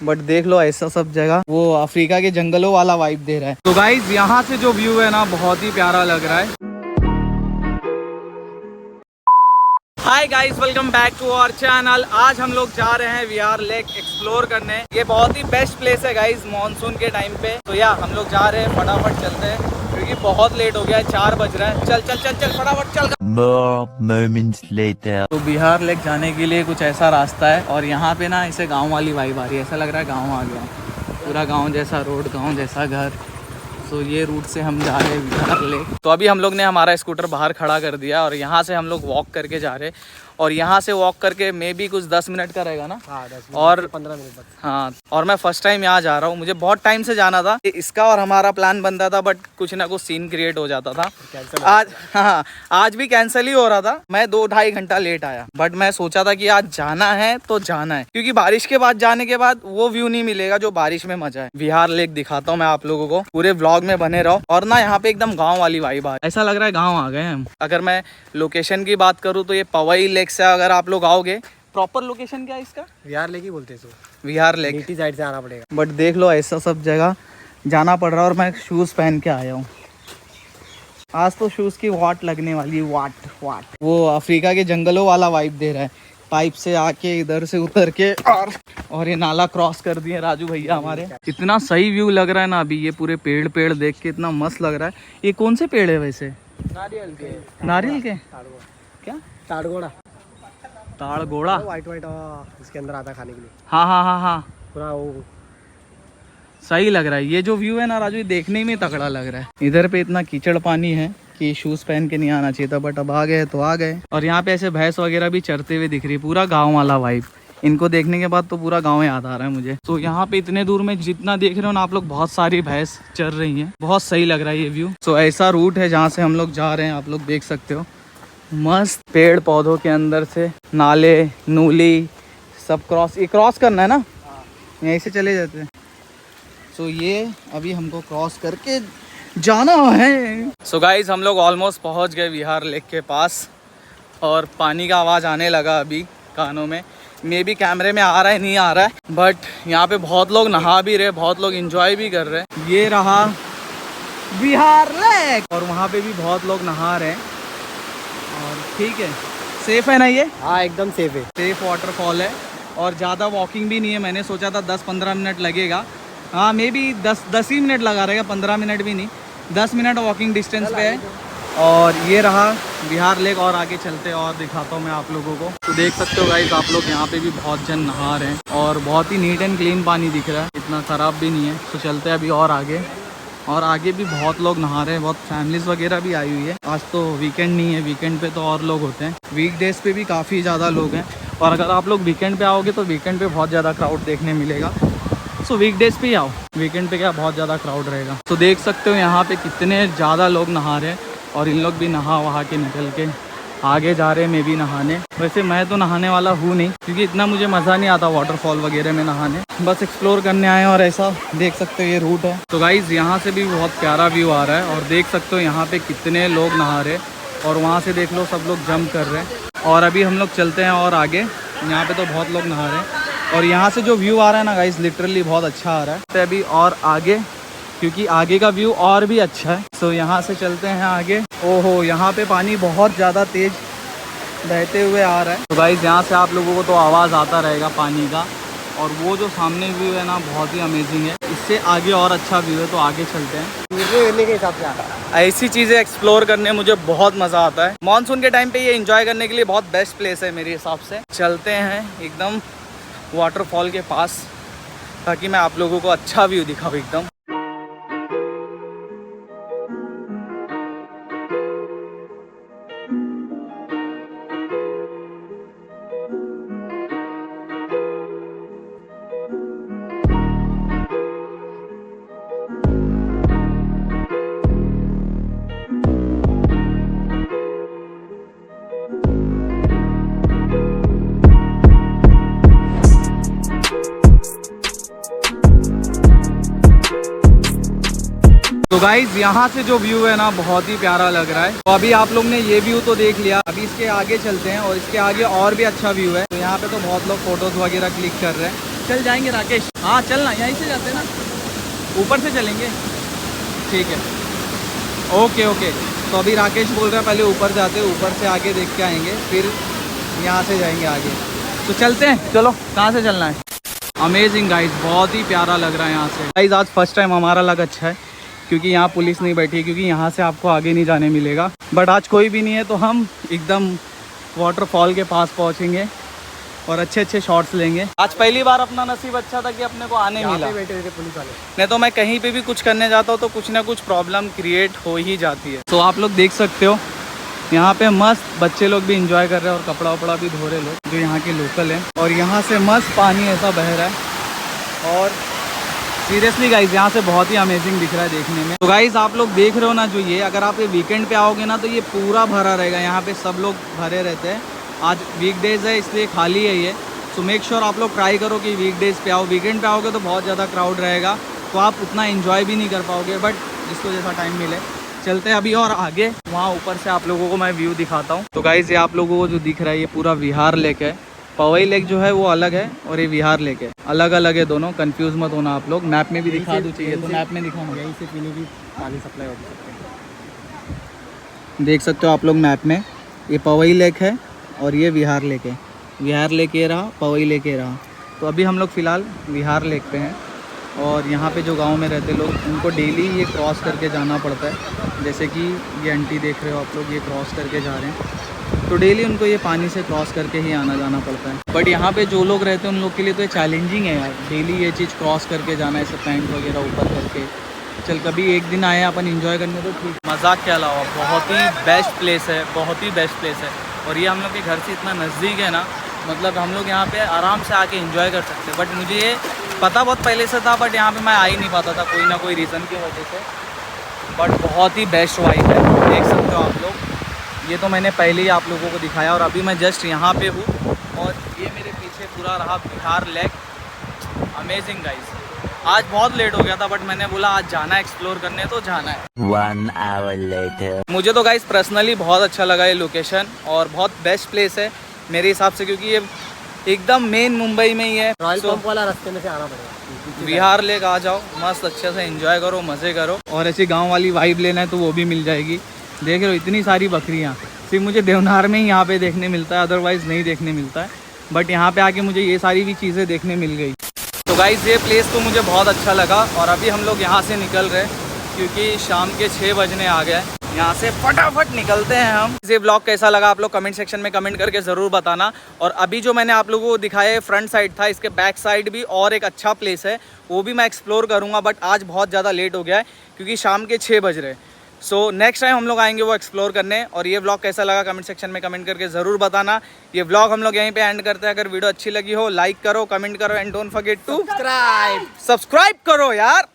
But देख लो ऐसा सब जगह वो अफ्रीका के जंगलों वाला वाइब दे रहा है। तो गाइज यहाँ से जो व्यू है ना बहुत ही प्यारा लग रहा है। Hi guys, welcome back to our channel. आज हम लोग जा रहे हैं विहार लेक एक्सप्लोर करने। ये बहुत ही बेस्ट प्लेस है गाइस मॉनसून के टाइम पे। तो या हम लोग जा रहे हैं, फटाफट चलते हैं क्योंकि बहुत लेट हो गया है, 4 बज रहा है। चल चल चल चल फटाफट चल। More moments later. तो विहार लेक जाने के लिए कुछ ऐसा रास्ता है और यहाँ पे ना इसे गाँव वाली वाइब आ रही है। ऐसा लग रहा है गाँव आ गया, पूरा गाँव जैसा रोड, गाँव जैसा घर। तो ये रूट से हम जा रहे हैं विहार लेक। तो अभी हम लोग ने हमारा स्कूटर बाहर खड़ा कर दिया और यहाँ से हम लोग वॉक करके जा रहे हैं। और यहाँ से वॉक करके मे भी कुछ 10 मिनट का रहेगा ना। हाँ, 10 मिनट और 15 मिनट तक। हाँ, और मैं फर्स्ट टाइम यहाँ जा रहा हूँ। मुझे बहुत टाइम से जाना था, इसका और हमारा प्लान बनता था बट कुछ ना कुछ सीन क्रिएट हो जाता था। आज हाँ, आज भी कैंसिल ही हो रहा था। मैं 2-2.5 घंटा लेट आया बट मैं सोचा था कि आज जाना है तो जाना है, क्योंकि बारिश के बाद जाने के बाद वो व्यू नहीं मिलेगा जो बारिश में मजा है। विहार लेक दिखाता हूँ मैं आप लोगों को, पूरे व्लॉग में बने रहो। और ना यहाँ पे एकदम गाँव वाली वाइब आ, ऐसा लग रहा है गाँव आ गए हम। अगर मैं लोकेशन की बात करूँ तो ये पवई लेक से अगर आप लोग आओगे, प्रॉपर लोकेशन क्या है इसका? विहार लेक ही बोलते हैं। विहार लेक नीटी साइड से आना पड़ेगा। बट देख लो ऐसा सब जगह जाना पड़ रहा है और मैं शूज़ पहन के आया हूँ। आज तो शूज़ की वाट लगने वाली है, वाट वो अफ्रीका के जंगलों वाला वाइब दे रहा है। पाइप से आके इधर से उतर के और ये नाला क्रॉस कर दिए राजू भैया हमारे। इतना सही व्यू लग रहा है ना अभी, ये पूरे पेड़ देख के इतना मस्त लग रहा है। ये कौन से पेड़ है वैसे? नारियल के क्या? ताड़गोड़ा वाइट इसके अंदर आता खाने के लिए। हाँ पूरा वो सही लग रहा है। ये जो व्यू है ना राजू, ये देखने में तगड़ा लग रहा है। इधर पे इतना कीचड़ पानी है कि शूज पहन के नहीं आना चाहिए था बट अब आ गए तो आ गए। और यहाँ पे ऐसे भैंस वगैरह भी चरते हुए दिख रही है, पूरा गाँव वाला वाइब। इनको देखने के बाद तो पूरा गाँव याद आ रहा है मुझे। तो यहाँ पे इतने दूर में जितना देख रहे हो ना आप लोग, बहुत सारी भैंस चर रही हैं। बहुत सही लग रहा है ये व्यू। तो ऐसा रूट है जहाँ से हम लोग जा रहे हैं, आप लोग देख सकते हो। मस्त पेड़ पौधों के अंदर से नाले नूली सब क्रॉस करना है ना, यहीं से चले जाते हैं। तो ये अभी हमको क्रॉस करके जाना है। सो गाइज हम लोग ऑलमोस्ट पहुंच गए विहार लेक के पास और पानी का आवाज़ आने लगा अभी कानों में। मे भी कैमरे में आ रहा है नहीं आ रहा है, बट यहाँ पे बहुत लोग नहा भी रहे, बहुत लोग एंजॉय भी कर रहे हैं। ये रहा विहार लेक और वहाँ पे भी बहुत लोग नहा रहे हैं। और ठीक है, सेफ है ना ये? हाँ, एकदम सेफ है। सेफ वाटरफॉल है और ज़्यादा वॉकिंग भी नहीं है। मैंने सोचा था 10-15 मिनट लगेगा। हाँ, मे बी 10 ही मिनट लगा रहेगा, 15 मिनट भी नहीं, 10 मिनट वॉकिंग डिस्टेंस पे है। और ये रहा विहार लेक और आगे चलते हैं और दिखाता हूँ मैं आप लोगों को। तो देख सकते हो गाइस आप लोग, यहाँ पे भी बहुत जन नहा रहे हैं और बहुत ही नीट एंड क्लीन पानी दिख रहा है, इतना ख़राब भी नहीं है। तो चलते हैं अभी और आगे भी बहुत लोग नहा रहे हैं, बहुत फैमिलीज वगैरह भी आई हुई है। आज तो वीकेंड नहीं है, वीकेंड पे तो और लोग होते हैं, वीकडेज पे भी काफ़ी ज़्यादा लोग हैं। और अगर आप लोग वीकेंड पे आओगे तो वीकेंड पे बहुत ज़्यादा क्राउड देखने मिलेगा। सो वीकडेज पे ही आओ, वीकेंड पे क्या बहुत ज़्यादा क्राउड रहेगा। तो देख सकते हो यहाँ पे कितने ज़्यादा लोग नहा रहे हैं और इन लोग भी नहा वहा के निकल के आगे जा रहे हैं मैं भी नहाने। वैसे मैं तो नहाने वाला हूँ नहीं क्योंकि इतना मुझे मज़ा नहीं आता वाटरफॉल वगैरह में नहाने, बस एक्सप्लोर करने आए। और ऐसा देख सकते हो ये रूट है। तो गाइज़ यहाँ से भी बहुत प्यारा व्यू आ रहा है और देख सकते हो यहाँ पे कितने लोग नहा रहे हैं और वहाँ से देख लो सब लोग जंप कर रहे हैं। और अभी हम लोग चलते हैं और आगे, यहाँ पे तो बहुत लोग नहा रहे हैं और यहाँ से जो व्यू आ रहा है ना गाइज़, लिटरली बहुत अच्छा आ रहा है। तो अभी और आगे, क्योंकि आगे का व्यू और भी अच्छा है। तो यहाँ से चलते हैं आगे। ओहो, यहाँ पे पानी बहुत ज़्यादा तेज़ बहते हुए आ रहा है। तो गाइज़ यहाँ से आप लोगों को तो आवाज़ आता रहेगा पानी का। और वो जो सामने व्यू है ना बहुत ही अमेजिंग है, इससे आगे और अच्छा व्यू है। तो आगे चलते हैं। के हिसाब से आता है, ऐसी चीज़ें एक्सप्लोर करने मुझे बहुत मज़ा आता है। मानसून के टाइम पे ये एंजॉय करने के लिए बहुत बेस्ट प्लेस है मेरे हिसाब से। चलते हैं एकदम वाटरफॉल के पास ताकि मैं आप लोगों को अच्छा व्यू दिखाऊँ एकदम। तो गाइज यहाँ से जो व्यू है ना बहुत ही प्यारा लग रहा है। तो अभी आप लोग ने ये व्यू तो देख लिया, अभी इसके आगे चलते हैं और इसके आगे और भी अच्छा व्यू है। तो यहाँ पे तो बहुत लोग फोटोज वगैरह क्लिक कर रहे हैं चल जाएंगे राकेश। हाँ चलना, यहीं से जाते ना, ऊपर से चलेंगे। ठीक है, ओके ओके। तो अभी राकेश बोल रहा है पहले ऊपर जाते, ऊपर से आगे देख के आएंगे, फिर यहाँ से जाएंगे आगे। तो चलते हैं, चलो। कहाँ से चलना है? अमेजिंग गाइस, बहुत ही प्यारा लग रहा है यहाँ से। गाइस आज फर्स्ट टाइम हमारा लग अच्छा है, क्योंकि यहाँ पुलिस नहीं बैठी है, क्योंकि यहाँ से आपको आगे नहीं जाने मिलेगा। बट आज कोई भी नहीं है, तो हम एकदम वाटरफॉल के पास पहुँचेंगे और अच्छे अच्छे शॉट्स लेंगे। आज पहली बार अपना नसीब अच्छा था कि अपने को आने यहाँ मिला। पे बैठे थे पुलिस वाले। नहीं तो मैं कहीं पे भी कुछ करने जाता हूँ तो कुछ ना कुछ प्रॉब्लम क्रिएट हो ही जाती है। तो आप लोग देख सकते हो यहाँ पे मस्त बच्चे लोग भी इंजॉय कर रहे हैं और कपड़ा वपड़ा भी धो रहे लोग जो यहाँ के लोकल हैं। और यहाँ से मस्त पानी ऐसा बह रहा है और सीरियसली गाइज यहाँ से बहुत ही अमेजिंग दिख रहा है देखने में। तो गाइज आप लोग देख रहे हो ना, जो ये अगर आप ये वीकेंड पे आओगे ना तो ये पूरा भरा रहेगा। यहाँ पे सब लोग भरे रहते हैं। आज वीकडेज है इसलिए खाली है ये। सो मेक श्योर आप लोग ट्राई करो कि वीकडेज पे आओ। वीकेंड पे आओगे तो बहुत ज़्यादा क्राउड रहेगा, तो आप उतना एंजॉय भी नहीं कर पाओगे। बट जिसको जैसा टाइम मिले। चलते हैं अभी और आगे, वहाँ ऊपर से आप लोगों को मैं व्यू दिखाता हूँ। तो गाइज ये आप लोगों को जो दिख रहा है ये पूरा विहार लेक है। पवई लेक जो है वो अलग है और ये विहार लेक है, अलग अलग है दोनों। कंफ्यूज मत होना आप लोग। मैप में भी दिखा दो चाहिए तो मैप में दिखाऊंगा। यहीं से पीने की पानी सप्लाई हो सकते हैं। देख सकते हो आप लोग मैप में, ये पवई लेक है और ये विहार लेक है। विहार लेक ये रहा, पवई लेक ये रहा। तो अभी हम लोग फ़िलहाल विहार लेक पे हैं। और यहाँ पे जो गांव में रहते लोग उनको डेली ये क्रॉस करके जाना पड़ता है। जैसे कि ये आंटी देख रहे हो आप लोग, ये क्रॉस करके जा रहे हैं, तो डेली उनको ये पानी से क्रॉस करके ही आना जाना पड़ता है। बट यहाँ पे जो लोग रहते हैं उन लोग के लिए तो ये चैलेंजिंग है यार, डेली ये चीज़ क्रॉस करके जाना, ऐसे पैंट वगैरह ऊपर करके। चल कभी एक दिन आए अपन एंजॉय करने तो ठीक। मजाक के अलावा बहुत ही बेस्ट प्लेस है, बहुत ही बेस्ट प्लेस है। और ये हम लोग के घर से इतना नज़दीक है ना, मतलब हम लोग यहाँ पे आराम से आके एंजॉय कर सकते हैं। बट मुझे ये पता बहुत पहले से था, बट यहाँ पे मैं आ ही नहीं पाता था कोई ना कोई रीज़न की वजह से। बट बहुत ही बेस्ट वाइब है, देख सकते हो आप लोग। ये तो मैंने पहले ही आप लोगों को दिखाया और अभी मैं जस्ट यहाँ पे हूँ और ये मेरे पीछे पूरा रहा विहार लेक। Amazing guys. आज बहुत लेट हो गया था बट मैंने बोला आज जाना है एक्सप्लोर करने, तो जाना है। 1 hour later. मुझे तो गाइस पर्सनली बहुत अच्छा लगा ये लोकेशन और बहुत बेस्ट प्लेस है मेरे हिसाब से, क्योंकि ये एकदम मेन मुंबई में ही है। रॉयल So, पंप वाला रास्ते में से आना पड़ेगा। विहार लेक आ जाओ, मस्त अच्छे से एंजॉय करो, मज़े करो। और ऐसी गांव वाली वाइब लेना है तो वो भी मिल जाएगी। देख रहे हो इतनी सारी बकरियां, सिर्फ मुझे देवनार में ही यहाँ पे देखने मिलता है, अदरवाइज़ नहीं देखने मिलता है। बट यहाँ पे आके मुझे ये सारी भी चीज़ें देखने मिल गई। तो गाइज़ ये प्लेस तो मुझे बहुत अच्छा लगा और अभी हम लोग यहाँ से निकल रहे हैं क्योंकि शाम के 6 बजने आ गए। यहाँ से फटाफट निकलते हैं हम। ये ब्लॉग कैसा लगा आप लोग कमेंट सेक्शन में कमेंट करके ज़रूर बताना। और अभी जो मैंने आप लोगों को दिखाया फ्रंट साइड था, इसके बैक साइड भी और एक अच्छा प्लेस है, वो भी मैं एक्सप्लोर करूँगा। बट आज बहुत ज़्यादा लेट हो गया है क्योंकि शाम के 6 बज रहे। सो नेक्स्ट टाइम हम लोग आएंगे वो एक्सप्लोर करने। और ये व्लॉग कैसा लगा कमेंट सेक्शन में कमेंट करके ज़रूर बताना। ये व्लॉग हम लोग यहीं पे एंड करते हैं। अगर वीडियो अच्छी लगी हो लाइक करो, कमेंट करो and don't forget to subscribe करो यार।